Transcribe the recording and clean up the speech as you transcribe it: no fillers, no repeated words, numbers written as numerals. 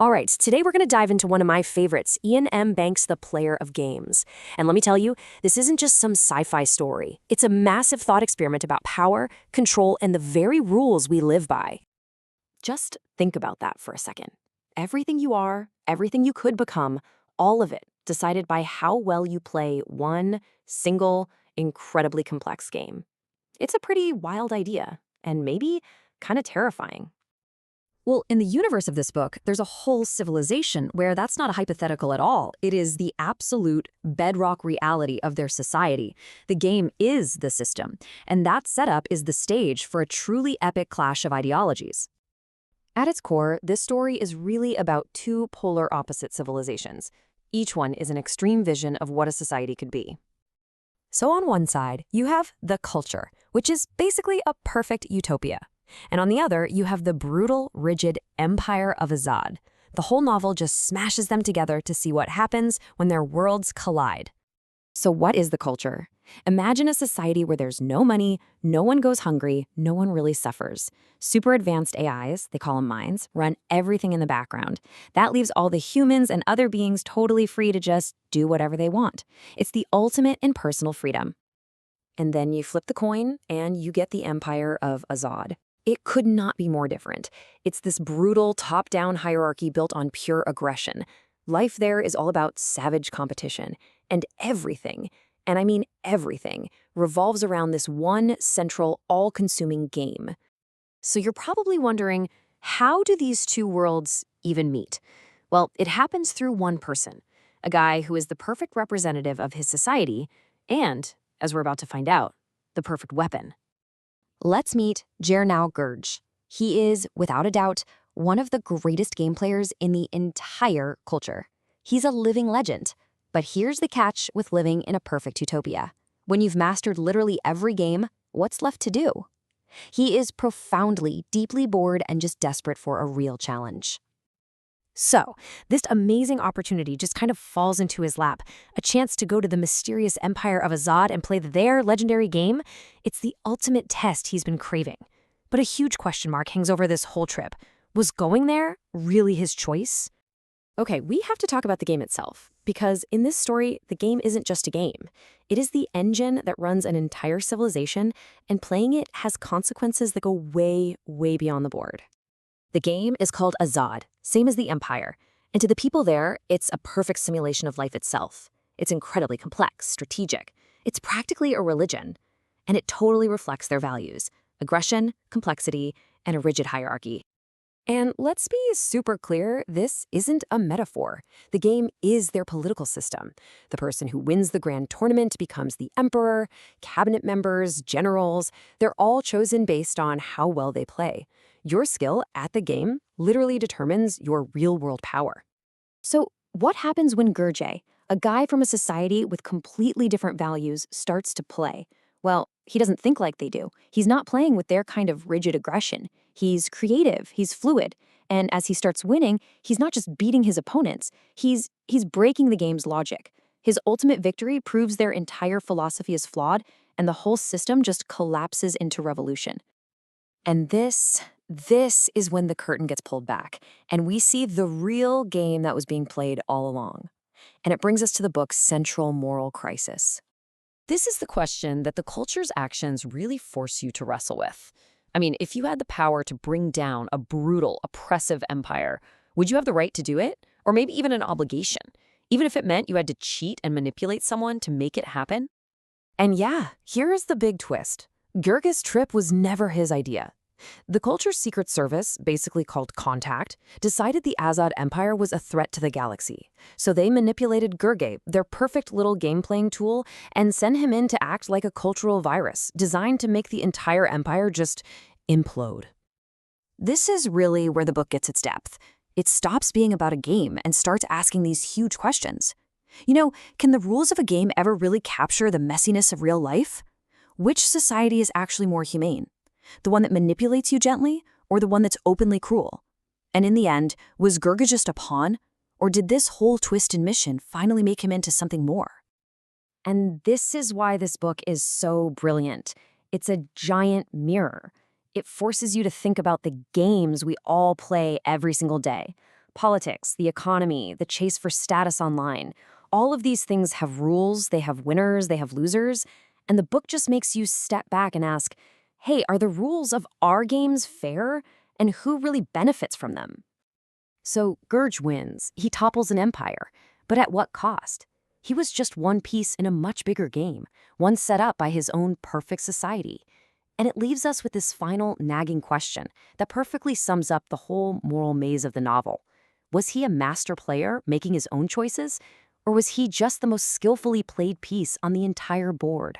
All right, today we're going to dive into one of my favorites, Iain M. Banks' The Player of Games. And let me tell you, this isn't just some sci-fi story. It's a massive thought experiment about power, control, and the very rules we live by. Just think about that for a second. Everything you are, everything you could become, all of it decided by how well you play one single, incredibly complex game. It's a pretty wild idea, and maybe kind of terrifying. Well, in the universe of this book, there's a whole civilization where that's not a hypothetical at all. It is the absolute bedrock reality of their society. The game is the system, and that setup is the stage for a truly epic clash of ideologies. At its core, this story is really about two polar opposite civilizations. Each one is an extreme vision of what a society could be. So on one side, you have the culture, which is basically a perfect utopia. And on the other, you have the brutal, rigid Empire of Azad. The whole novel just smashes them together to see what happens when their worlds collide. So what is the culture? Imagine a society where there's no money, no one goes hungry, no one really suffers. Super advanced AIs, they call them minds, run everything in the background. That leaves all the humans and other beings totally free to just do whatever they want. It's the ultimate in personal freedom. And then you flip the coin and you get the Empire of Azad. It could not be more different. It's this brutal top-down hierarchy built on pure aggression. Life there is all about savage competition, and everything, and I mean everything, revolves around this one central, all-consuming game. So you're probably wondering, how do these two worlds even meet? Well, it happens through one person, a guy who is the perfect representative of his society, and, as we're about to find out, the perfect weapon. Let's meet Jernau Gurgeh. He is, without a doubt, one of the greatest game players in the entire culture. He's a living legend. But here's the catch with living in a perfect utopia. When you've mastered literally every game, what's left to do? He is profoundly, deeply bored and just desperate for a real challenge. So, this amazing opportunity just kind of falls into his lap, a chance to go to the mysterious Empire of Azad and play their legendary game. It's the ultimate test he's been craving. But a huge question mark hangs over this whole trip. Was going there really his choice? Okay, we have to talk about the game itself, because in this story, the game isn't just a game. It is the engine that runs an entire civilization, and playing it has consequences that go way, way beyond the board. The game is called Azad, same as the Empire, and to the people there, it's a perfect simulation of life itself. It's incredibly complex, strategic. It's practically a religion, and it totally reflects their values: aggression, complexity, and a rigid hierarchy. And let's be super clear, this isn't a metaphor. The game is their political system. The person who wins the grand tournament becomes the emperor, cabinet members, generals. They're all chosen based on how well they play. Your skill at the game literally determines your real-world power. So what happens when Gurgeh, a guy from a society with completely different values, starts to play? Well, he doesn't think like they do. He's not playing with their kind of rigid aggression. He's creative, he's fluid, and as he starts winning, he's not just beating his opponents, he's breaking the game's logic. His ultimate victory proves their entire philosophy is flawed, and the whole system just collapses into revolution. And this is when the curtain gets pulled back, and we see the real game that was being played all along. And it brings us to the book's central moral crisis. This is the question that the culture's actions really force you to wrestle with. I mean, if you had the power to bring down a brutal, oppressive empire, would you have the right to do it? Or maybe even an obligation, even if it meant you had to cheat and manipulate someone to make it happen? And yeah, here is the big twist. Gurgeh's trip was never his idea. The culture's secret service, basically called Contact, decided the Azad Empire was a threat to the galaxy. So they manipulated Gurgeh, their perfect little game-playing tool, and sent him in to act like a cultural virus, designed to make the entire empire just implode. This is really where the book gets its depth. It stops being about a game and starts asking these huge questions. You know, can the rules of a game ever really capture the messiness of real life? Which society is actually more humane? The one that manipulates you gently, or the one that's openly cruel? And in the end, was Gurgeh just a pawn? Or did this whole twist in mission finally make him into something more? And this is why this book is so brilliant. It's a giant mirror. It forces you to think about the games we all play every single day. Politics, the economy, the chase for status online. All of these things have rules, they have winners, they have losers, and the book just makes you step back and ask, hey, are the rules of our games fair? And who really benefits from them? So Gurgeh wins. He topples an empire. But at what cost? He was just one piece in a much bigger game, one set up by his own perfect society. And it leaves us with this final nagging question that perfectly sums up the whole moral maze of the novel. Was he a master player making his own choices? Or was he just the most skillfully played piece on the entire board?